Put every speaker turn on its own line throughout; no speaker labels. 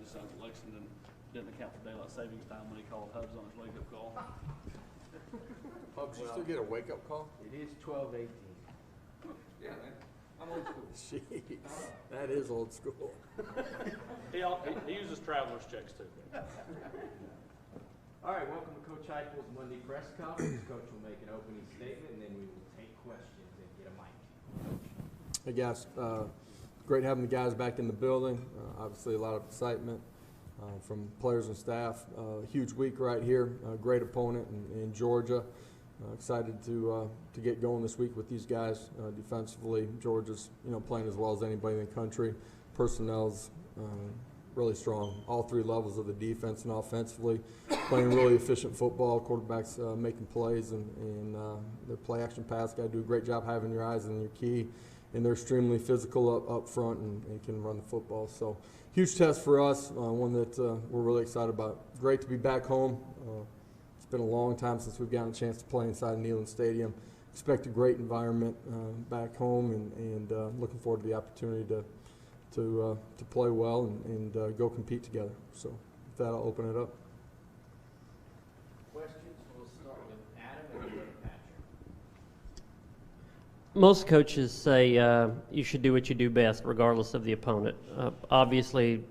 his son's at Lexington didn't account for daylight savings time when he called Hubs on his wake-up call.
Hubs, you still get a wake-up call?
It is 12:18.
Yeah, man. I'm old school.
Jeez, that is old school.
He uses traveler's checks too.
All right, welcome to Coach Heupel's Monday press conference. Coach will make an opening statement, and then we will take questions and get a mic.
Hey guys, great having the guys back in the building. Obviously a lot of excitement from players and staff. Huge week right here, great opponent in Georgia. Excited to get going this week with these guys. Defensively, Georgia's playing as well as anybody in the country. Personnel's really strong. All three levels of the defense and offensively, playing really efficient football. Quarterbacks making plays and their play action pass guy do a great job having your eyes on your key. And they're extremely physical up front and can run the football. So huge test for us, one that we're really excited about. Great to be back home. It's been a long time since we've gotten a chance to play inside Neyland Stadium. Expect a great environment back home and looking forward to the opportunity to play well and go compete together. So with that, I'll open it up.
Questions? We'll start with Adam and then go to Patrick.
Most coaches say you should do what you do best, regardless of the opponent. Obviously,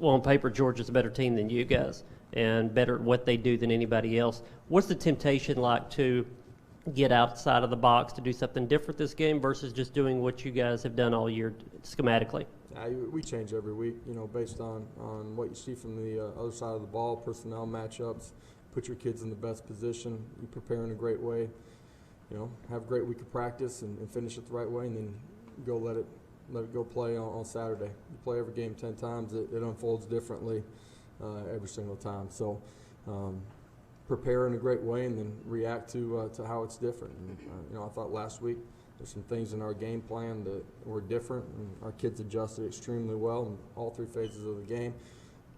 on paper, Georgia's a better team than you guys, and better at what they do than anybody else. What's the temptation like to get outside of the box to do something different this game versus just doing what you guys have done all year schematically?
We change every week, based on what you see from the other side of the ball, personnel matchups. Put your kids in the best position. You prepare in a great way. Have a great week of practice and finish it the right way, and then go let it go play on Saturday. You play every game 10 times, it unfolds differently every single time. So prepare in a great way and then react to how it's different. And, I thought last week there's some things in our game plan that were different, and our kids adjusted extremely well in all three phases of the game.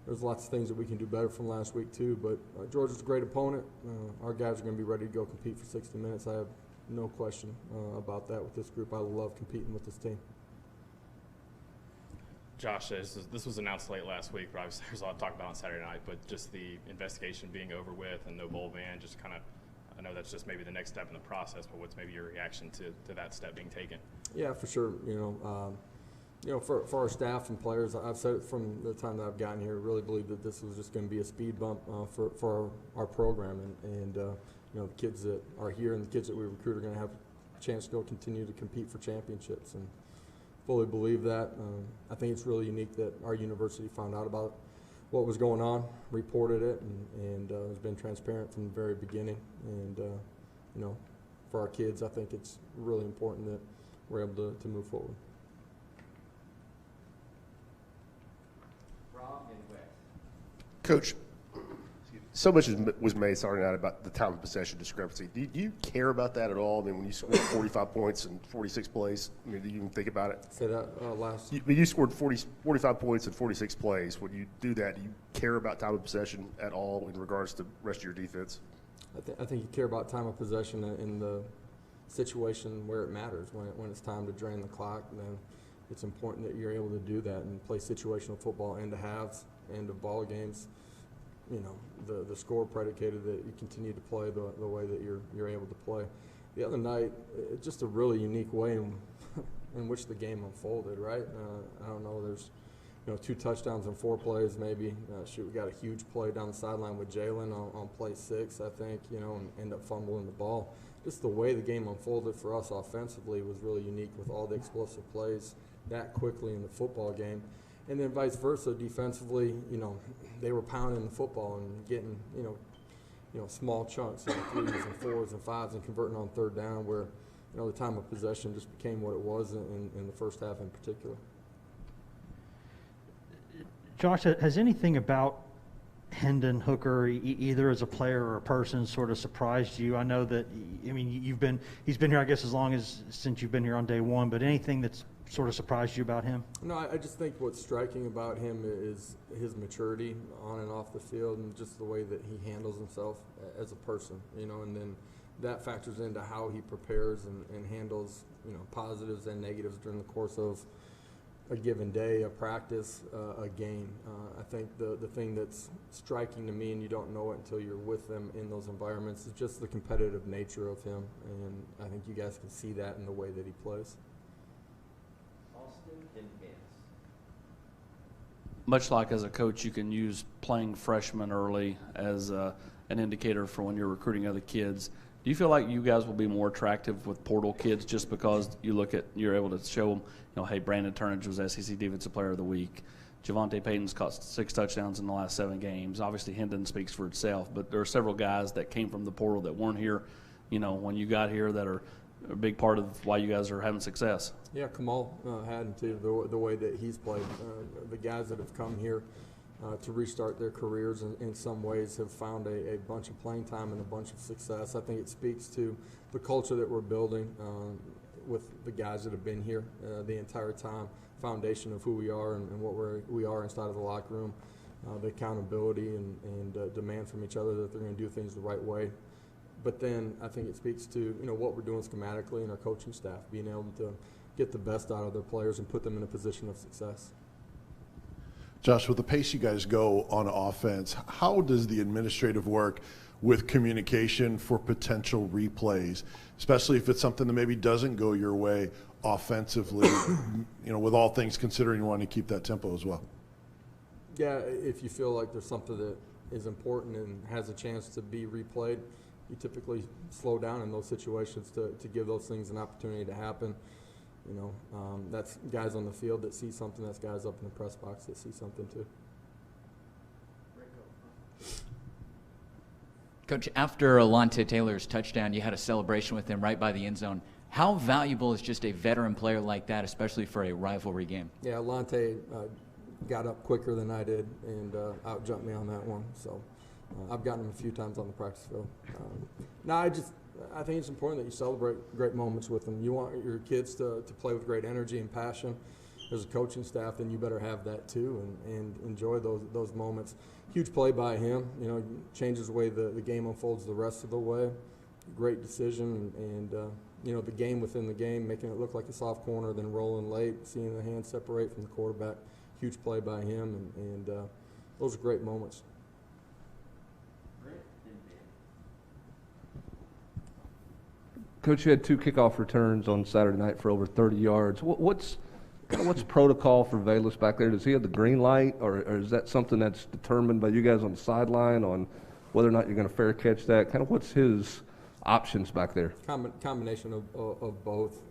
There's lots of things that we can do better from last week too, but Georgia's a great opponent. Our guys are going to be ready to go compete for 60 minutes. I have no question about that with this group. I love competing with this team.
Josh, this was announced late last week, but obviously there's a lot to talk about on Saturday night, but just the investigation being over with and no bowl ban, just kind of, I know that's just maybe the next step in the process, but what's maybe your reaction to that step being taken? Yeah,
for sure. For our staff and players, I've said it from the time that I've gotten here, really believe that this was just going to be a speed bump for our program. And the kids that are here and the kids that we recruit are going to have a chance to go continue to compete for championships. And fully believe that. I think it's really unique that our university found out about what was going on, reported it, and has been transparent from the very beginning. And, for our kids, I think it's really important that we're able to move forward.
Coach, so much was made Saturday night about the time of possession discrepancy. Do you care about that at all? I mean, when you scored 45 points in 46 plays, do you even think about it?
Say that last.
You scored 45 points in 46 plays. When you do that, do you care about time of possession at all in regards to the rest of your defense?
I think you care about time of possession in the situation where it matters. When it's time to drain the clock, then it's important that you're able to do that and play situational football end of halves, end of ball games. The score predicated that you continue to play the way that you're able to play. The other night, it's just a really unique way in which the game unfolded, right? I don't know, there's 2 touchdowns in 4 plays maybe. We got a huge play down the sideline with Jalen on play 6, I think, and end up fumbling the ball. Just the way the game unfolded for us offensively was really unique with all the explosive plays that quickly in the football game. And then vice versa, defensively, they were pounding the football and getting, small chunks, 3s and 4s and 5s and converting on 3rd down where, the time of possession just became what it was in the first half in particular.
Josh, has anything about Hendon Hooker, either as a player or a person, sort of surprised you? I know that, he's been here, I guess, as long as since you've been here on day one, but anything that's sort of surprised you about him?
No, I just think what's striking about him is his maturity on and off the field and just the way that he handles himself as a person, and then that factors into how he prepares and handles, positives and negatives during the course of a given day, a practice, a game. I think the thing that's striking to me, and you don't know it until you're with them in those environments, is just the competitive nature of him, and I think you guys can see that in the way that he plays.
Austin and Vance.
Much like as a coach, you can use playing freshmen early as an indicator for when you're recruiting other kids. Do you feel like you guys will be more attractive with portal kids just because you're able to show them, hey, Brandon Turnage was SEC Defensive Player of the Week. Javonte Payton's caught 6 touchdowns in the last 7 games. Obviously, Hendon speaks for itself, but there are several guys that came from the portal that weren't here, when you got here, that are a big part of why you guys are having success.
Yeah, Kamal Haddon, too, the way that he's played. The guys that have come here to restart their careers in some ways have found a bunch of playing time and a bunch of success. I think it speaks to the culture that we're building with the guys that have been here the entire time, foundation of who we are and what we are inside of the locker room, the accountability and demand from each other that they're going to do things the right way. But then I think it speaks to what we're doing schematically and our coaching staff, being able to get the best out of their players and put them in a position of success.
Josh, with the pace you guys go on offense, how does the administrative work with communication for potential replays, especially if it's something that maybe doesn't go your way offensively, with all things considered, you want to keep that tempo as well?
Yeah, if you feel like there's something that is important and has a chance to be replayed, you typically slow down in those situations to give those things an opportunity to happen. That's guys on the field that see something. That's guys up in the press box that see something too.
Coach, after Alontae Taylor's touchdown, you had a celebration with him right by the end zone. How valuable is just a veteran player like that, especially for a rivalry game?
Yeah, Alontae got up quicker than I did and out-jumped me on that one. So I've gotten him a few times on the practice field. I think it's important that you celebrate great moments with them. You want your kids to play with great energy and passion. As a coaching staff, then you better have that too and enjoy those moments. Huge play by him. Changes the way the game unfolds the rest of the way. Great decision and the game within the game, making it look like a soft corner, then rolling late, seeing the hands separate from the quarterback. Huge play by him and those are great moments.
Coach, you had 2 kickoff returns on Saturday night for over 30 yards. What's protocol for Velus back there? Does he have the green light, or is that something that's determined by you guys on the sideline on whether or not you're going to fair catch that? Kind of what's his options back there?
Combination of both.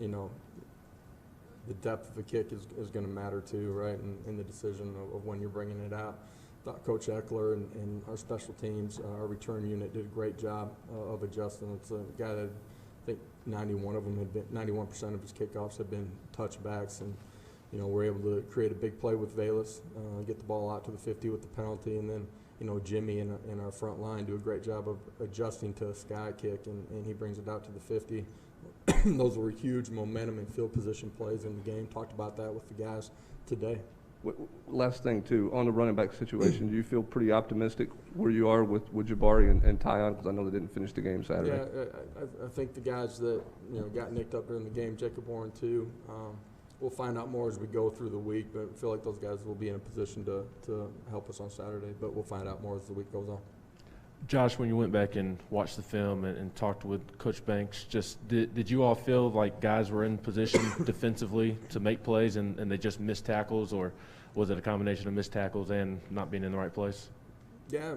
The depth of the kick is going to matter too, right, in the decision of when you're bringing it out. Thought Coach Eckler and our special teams, our return unit did a great job of adjusting. It's a guy that I think 91% of his kickoffs have been touchbacks, and we're able to create a big play with Velus, get the ball out to the 50 with the penalty, and then Jimmy in our front line do a great job of adjusting to a sky kick, and he brings it out to the 50. Those were huge momentum and field position plays in the game. Talked about that with the guys today.
Last thing, too, on the running back situation, do you feel pretty optimistic where you are with Jabari and Tyon? Because I know they didn't finish the game Saturday.
Yeah, I think the guys that got nicked up during the game, Jacob Warren too, we'll find out more as we go through the week, but I feel like those guys will be in a position to help us on Saturday, but we'll find out more as the week goes on.
Josh, when you went back and watched the film and talked with Coach Banks, just did you all feel like guys were in position defensively to make plays and they just missed tackles, or was it a combination of missed tackles and not being in the right place?
Yeah,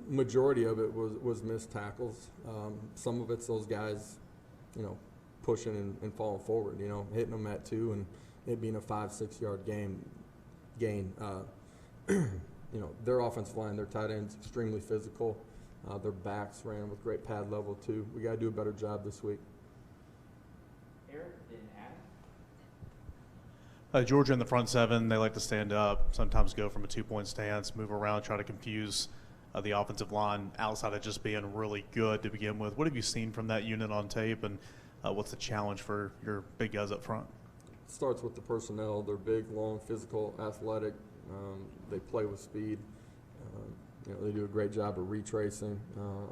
majority of it was missed tackles. Some of it's those guys, pushing and falling forward, hitting them at 2 and it being a 5-6 yard gain. Their offensive line, their tight ends, extremely physical. Their backs ran with great pad level too. We got to do a better job this week.
Eric, then Adam.
Georgia in the front 7, they like to stand up, sometimes go from a 2-point stance, move around, try to confuse the offensive line outside of just being really good to begin with. What have you seen from that unit on tape, and what's the challenge for your big guys up front?
It starts with the personnel. They're big, long, physical, athletic. They play with speed. They do a great job of retracing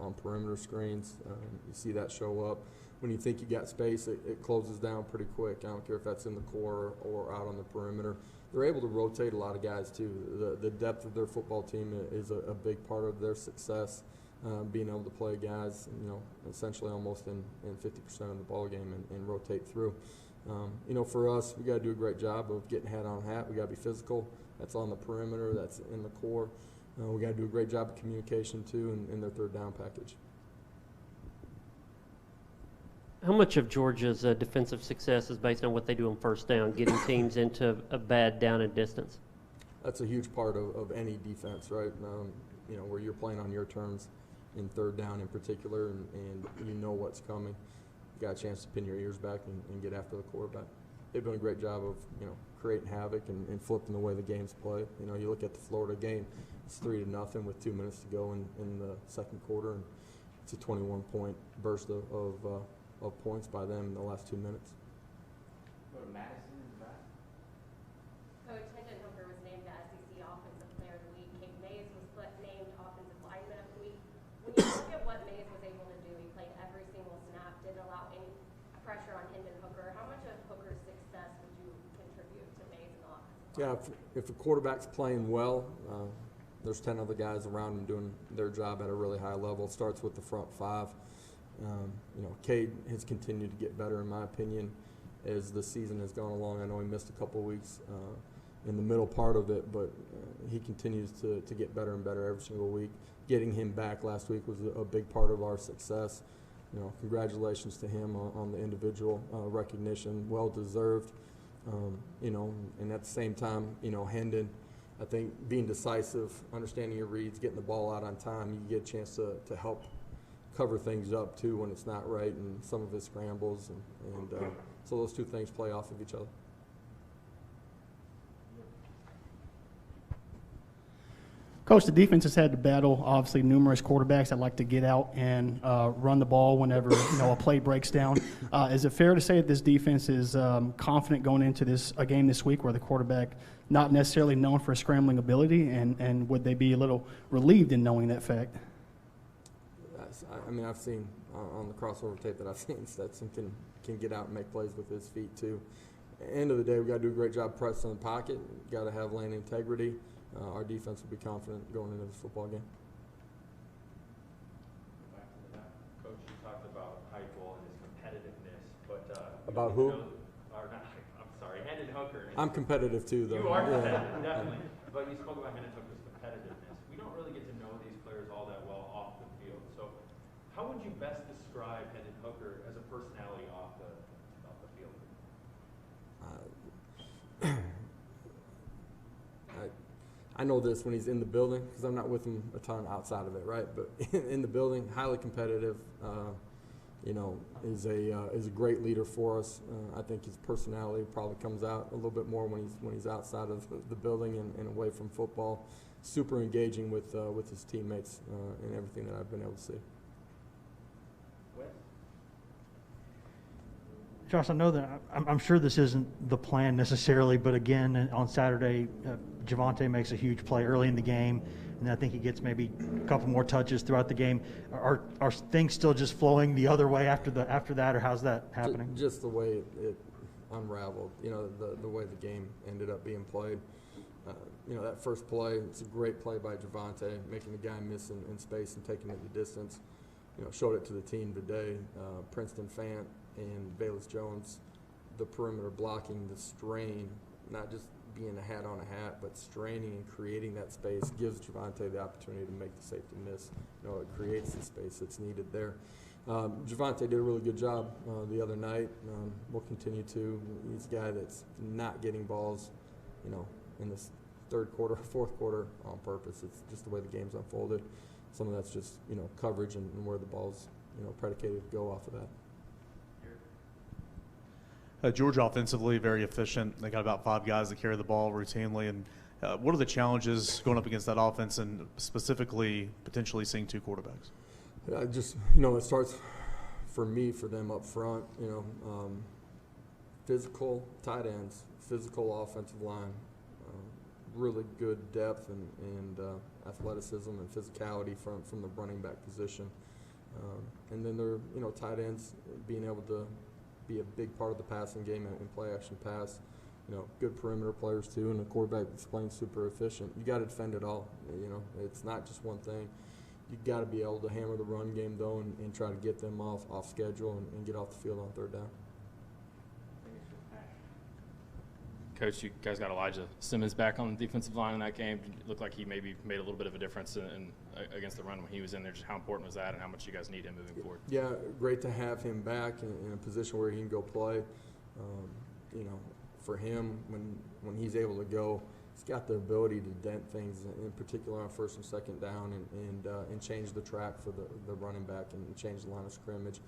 on perimeter screens. You see that show up. when you think you got space, it closes down pretty quick. I don't care if that's in the core or out on the perimeter. They're able to rotate a lot of guys too. The depth of their football team is a big part of their success. Being able to play guys, essentially almost in 50% of the ball game and rotate through. For us, we got to do a great job of getting hat on hat. We got to be physical. That's on the perimeter. That's in the core. We got to do a great job of communication too in their third down package.
How much of Georgia's defensive success is based on what they do on first down, getting teams into a bad down and distance?
That's a huge part of any defense, right? Where you're playing on your terms in third down in particular, and you know what's coming. You got a chance to pin your ears back and get after the quarterback. They've done a great job of creating havoc and flipping the way the game's played. You look at the Florida game; it's 3-0 with 2 minutes to go in the second quarter, and it's a 21-point burst of points by them in the last 2 minutes.
Go to Madison in the back.
Coach, Hendon Hooker was named the SEC Offensive Player of the Week. Kate Mays was named Offensive Lineman of the Week. When you look at what Mays was able to do, he played every single snap, didn't allow any pressure on Hendon Hooker. How much of Hooker's success would you contribute to Mays in the offensive line?
Yeah, if a quarterback's playing well, there's 10 other guys around him doing their job at a really high level. It starts with the front five. Cade has continued to get better, in my opinion, as the season has gone along. I know he missed a couple of weeks in the middle part of it, but he continues to get better and better every single week. Getting him back last week was a big part of our success. Congratulations to him on the individual recognition, well deserved. And at the same time, Hendon, I think being decisive, understanding your reads, getting the ball out on time, you get a chance to help cover things up too when it's not right, and some of his scrambles, and so those two things play off of each other.
Coach, the defense has had to battle, obviously, numerous quarterbacks that like to get out and run the ball whenever a play breaks down. Is it fair to say that this defense is confident going into a game this week where the quarterback not necessarily known for his scrambling ability, and would they be a little relieved in knowing that fact?
I've seen on the crossover tape that I've seen, Stetson can get out and make plays with his feet too. At the end of the day, we got to do a great job pressing in the pocket. Got to have lane integrity. Our defense will be confident going into this football game.
Back to the back. Coach, you talked about Heupel and his competitiveness, but
about who?
Hendon Hooker.
I'm competitive too, though.
You are competitive, definitely. But you spoke about Hendon Hooker's competitiveness. We don't really get to know these players all that well off the field. So, how would you best describe Hendon Hooker as a personality off the field?
I know this when he's in the building, because I'm not with him a ton outside of it, right? But in the building, highly competitive. Is a great leader for us. I think his personality probably comes out a little bit more when he's outside of the building and away from football. Super engaging with his teammates and everything that I've been able to see.
Josh, I know that I'm sure this isn't the plan necessarily, but again, on Saturday, Javonte makes a huge play early in the game, and I think he gets maybe a couple more touches throughout the game. Are things still just flowing the other way after that, or how's that happening?
Just the way it unraveled, the way the game ended up being played. That first play, it's a great play by Javonte, making the guy miss in space and taking it the distance. Showed it to the team today. Princeton Fant and Bayless Jones, the perimeter blocking, the strain, not just being a hat on a hat, but straining and creating that space gives Javonte the opportunity to make the safety miss. It creates the space that's needed there. Javonte did a really good job the other night. We'll continue to. He's a guy that's not getting balls, in this third quarter, fourth quarter on purpose. It's just the way the game's unfolded. Some of that's just, coverage and where the ball's, predicated to go off of that.
Georgia offensively, very efficient. They got about 5 guys that carry the ball routinely. And what are the challenges going up against that offense, and specifically potentially seeing 2 quarterbacks?
It starts for them up front, physical tight ends, physical offensive line, really good depth and athleticism and physicality from the running back position. And then their, tight ends being able to be a big part of the passing game and play action pass. Good perimeter players too, and a quarterback that's playing super efficient. You got to defend it all. It's not just one thing. You got to be able to hammer the run game though, and try to get them off schedule and get off the field on third down.
Coach, you guys got Elijah Simmons back on the defensive line in that game. It looked like he maybe made a little bit of a difference against the run when he was in there. Just how important was that, and how much you guys need him moving forward? Yeah,
great to have him back in a position where he can go play. For him, when he's able to go, he's got the ability to dent things, in particular on first and second down, and change the track for the running back and change the line of scrimmage.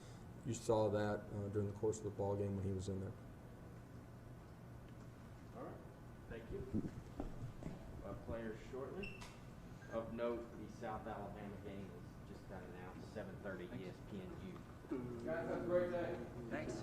You saw that during the course of the ball game when he was in there.
All right, thank you. Players shortly. Of note, the South Alabama game is just got announced, 7:30 ESPN.
Guys, have a great day.
Thanks.